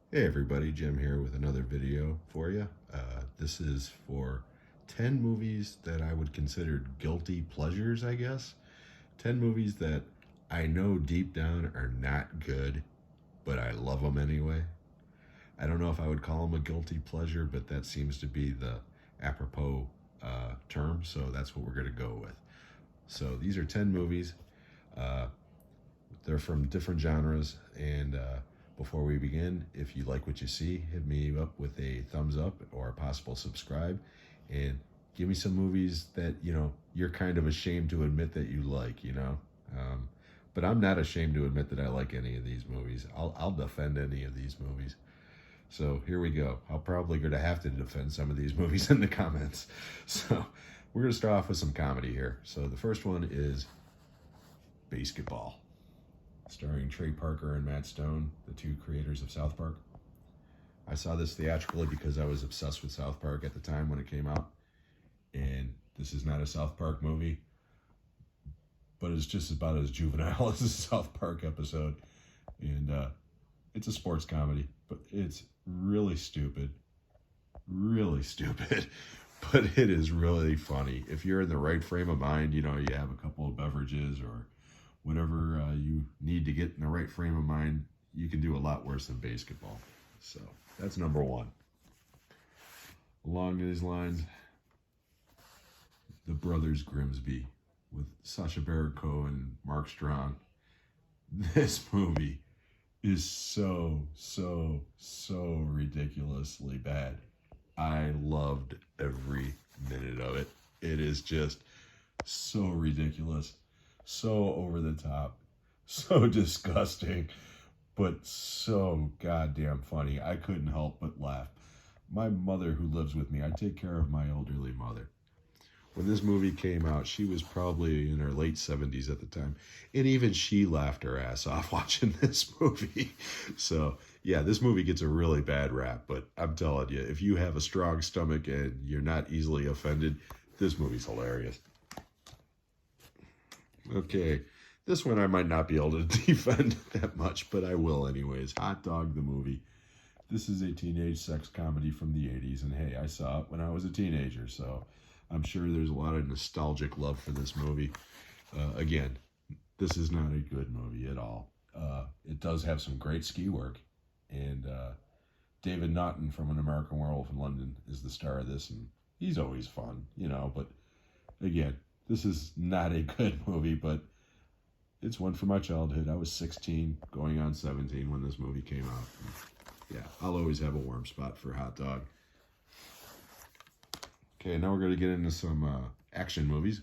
Hey everybody, Jim here with another video for you. This is for 10 movies that I would consider guilty pleasures, I guess. 10 movies that I know deep down are not good, but I love them anyway. I don't know if I would call them a guilty pleasure, but that seems to be the apropos term, so that's what we're going to go with. So these are 10 movies. Uh, they're from different genres. And before we begin, if you like what you see, hit me up with a thumbs up or a possible subscribe. And give me some movies that, you're kind of ashamed to admit that you like. But I'm not ashamed to admit that I like any of these movies. I'll defend any of these movies. So here we go. I'm probably going to have to defend some of these movies in the comments. So we're going to start off with some comedy here. So the first one is BASEketball, starring Trey Parker and Matt Stone, the two creators of South Park. I saw this theatrically because I was obsessed with South Park at the time when it came out. And this is not a South Park movie, but it's just about as juvenile as a South Park episode. And it's a sports comedy, but it's really stupid, but it is really funny. If you're in the right frame of mind, you have a couple of beverages or whatever you need to get in the right frame of mind, you can do a lot worse than BASEketball. So that's number one. Along these lines, The Brothers Grimsby with Sacha Baron Cohen and Mark Strong. This movie is so ridiculously bad. I loved every minute of it. It is just so ridiculous, so over the top, so disgusting, but so goddamn funny. I couldn't help but laugh. My mother, who lives with me, I take care of my elderly mother. When this movie came out, she was probably in her late 70s at the time. And even she laughed her ass off watching this movie. So, yeah, this movie gets a really bad rap. But I'm telling you, if you have a strong stomach and you're not easily offended, this movie's hilarious. Okay, this one I might not be able to defend that much, but I will anyways. Hot Dog, the movie. This is a teenage sex comedy from the 80s. And hey, I saw it when I was a teenager, so I'm sure there's a lot of nostalgic love for this movie. Again, this is not a good movie at all. It does have some great ski work, and David Naughton from An American Werewolf in London is the star of this, and he's always fun. But again, this is not a good movie, but it's one for my childhood. I was 16, going on 17 when this movie came out. And yeah, I'll always have a warm spot for Hot Dog. Okay, now we're going to get into some action movies.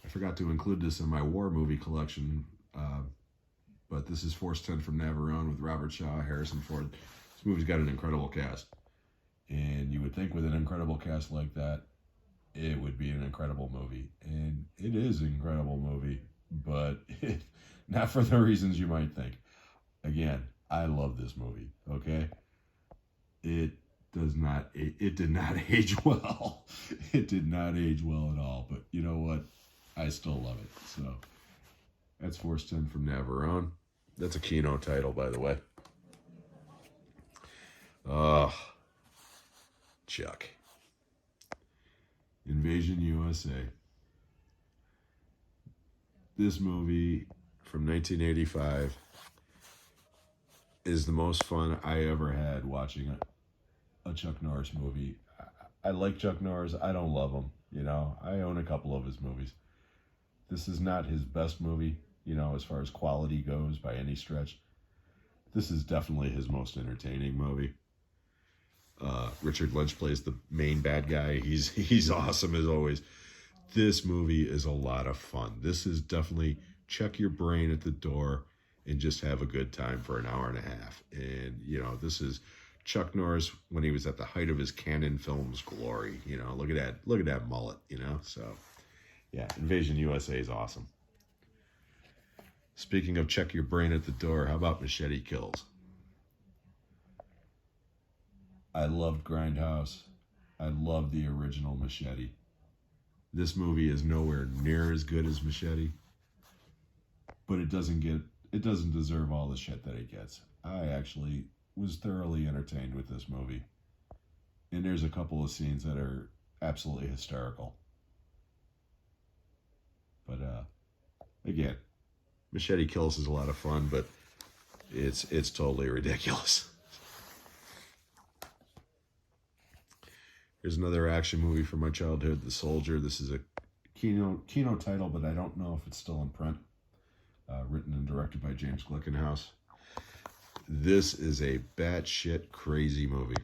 I forgot to include this in my war movie collection, but this is Force 10 from Navarone with Robert Shaw, Harrison Ford. This movie's got an incredible cast. And you would think with an incredible cast like that, it would be an incredible movie. And it is an incredible movie, but not for the reasons you might think. Again, I love this movie, okay? It did not age well. It did not age well at all. But you know what? I still love it. So that's Force 10 from Navarone. That's a Kino title, by the way. Chuck. Invasion USA. This movie from 1985 is the most fun I ever had watching a Chuck Norris movie. I like Chuck Norris. I don't love him. I own a couple of his movies. This is not his best movie, as far as quality goes by any stretch. This is definitely his most entertaining movie. Richard Lynch plays the main bad guy. He's awesome as always. This movie is a lot of fun. This is definitely check your brain at the door and just have a good time for an hour and a half. And, this is Chuck Norris when he was at the height of his Cannon Films glory. Look at that mullet, So, yeah, Invasion USA is awesome. Speaking of check your brain at the door, how about Machete Kills? I loved Grindhouse. I love the original Machete. This movie is nowhere near as good as Machete, but it doesn't get it doesn't deserve all the shit that it gets. I actually was thoroughly entertained with this movie. And there's a couple of scenes that are absolutely hysterical. But again, Machete Kills is a lot of fun, but it's totally ridiculous. Here's another action movie from my childhood, The Soldier. This is a Kino title, but I don't know if it's still in print. Written and directed by James Glickenhaus. This is a batshit crazy movie.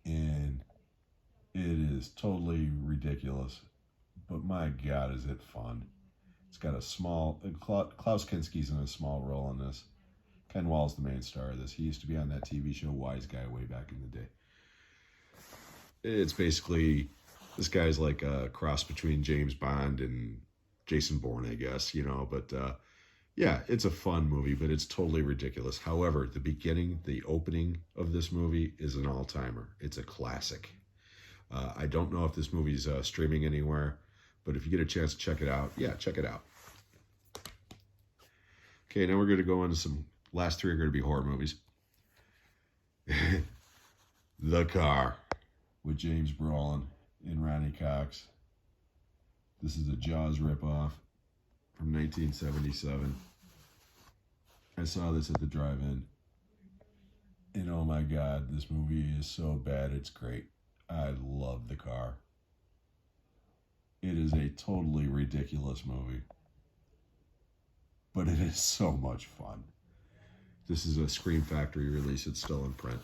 And it is totally ridiculous. But my God, is it fun. It's got a small... Klaus Kinski's in a small role in this. Ken Wall's the main star of this. He used to be on that TV show Wise Guy way back in the day. It's basically... This guy's like a cross between James Bond and Jason Bourne, I guess, you know. But, yeah, it's a fun movie, but it's totally ridiculous. However, the beginning, the opening of this movie is an all-timer. It's a classic. I don't know if this movie's streaming anywhere, but if you get a chance to check it out, yeah, check it out. Okay, now we're going to go on to some... Last three are going to be horror movies. The Car with James Brolin and Ronny Cox. This is a Jaws ripoff from 1977. I saw this at the drive-in. And oh my God, this movie is so bad, it's great. I love The Car. It is a totally ridiculous movie. But it is so much fun. This is a Scream Factory release. It's still in print.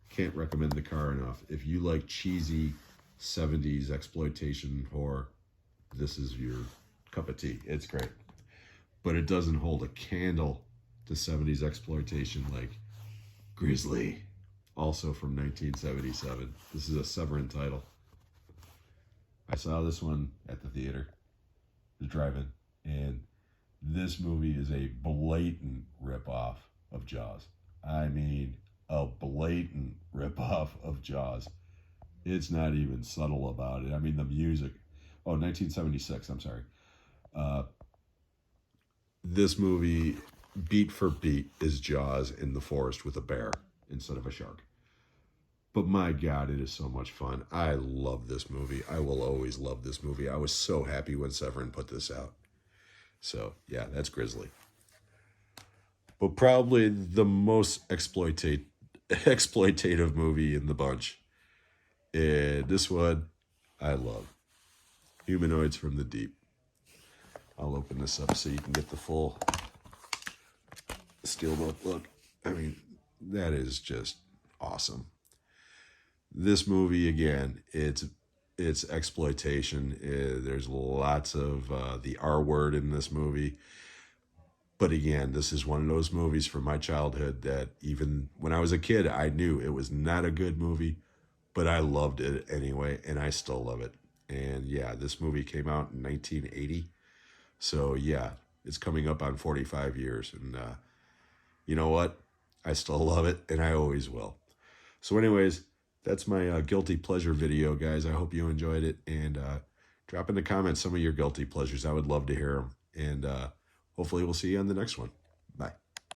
Can't recommend The Car enough. If you like cheesy 70s exploitation horror, this is your cup of tea. It's great. But it doesn't hold a candle to 70s exploitation like Grizzly, also from 1977. This is a Severin title. I saw this one at the theater, the drive-in, and this movie is a blatant ripoff of Jaws. I mean, a blatant ripoff of Jaws. It's not even subtle about it. I mean, the music. Oh, 1976, I'm sorry. This movie, beat for beat, is Jaws in the forest with a bear instead of a shark. But my God, it is so much fun. I love this movie. I will always love this movie. I was so happy when Severin put this out. So, yeah, that's Grizzly. But probably the most exploitative movie in the bunch. And this one, I love. Humanoids from the Deep. I'll open this up so you can get the full steelbook look. I mean, that is just awesome. This movie, again, it's exploitation. There's lots of the R word in this movie. But again, this is one of those movies from my childhood that even when I was a kid, I knew it was not a good movie, but I loved it anyway, and I still love it. And yeah, this movie came out in 1980. So yeah, it's coming up on 45 years. And you know what? I still love it, and I always will. So anyways, that's my guilty pleasure video, guys. I hope you enjoyed it. And drop in the comments some of your guilty pleasures. I would love to hear them. And hopefully we'll see you on the next one.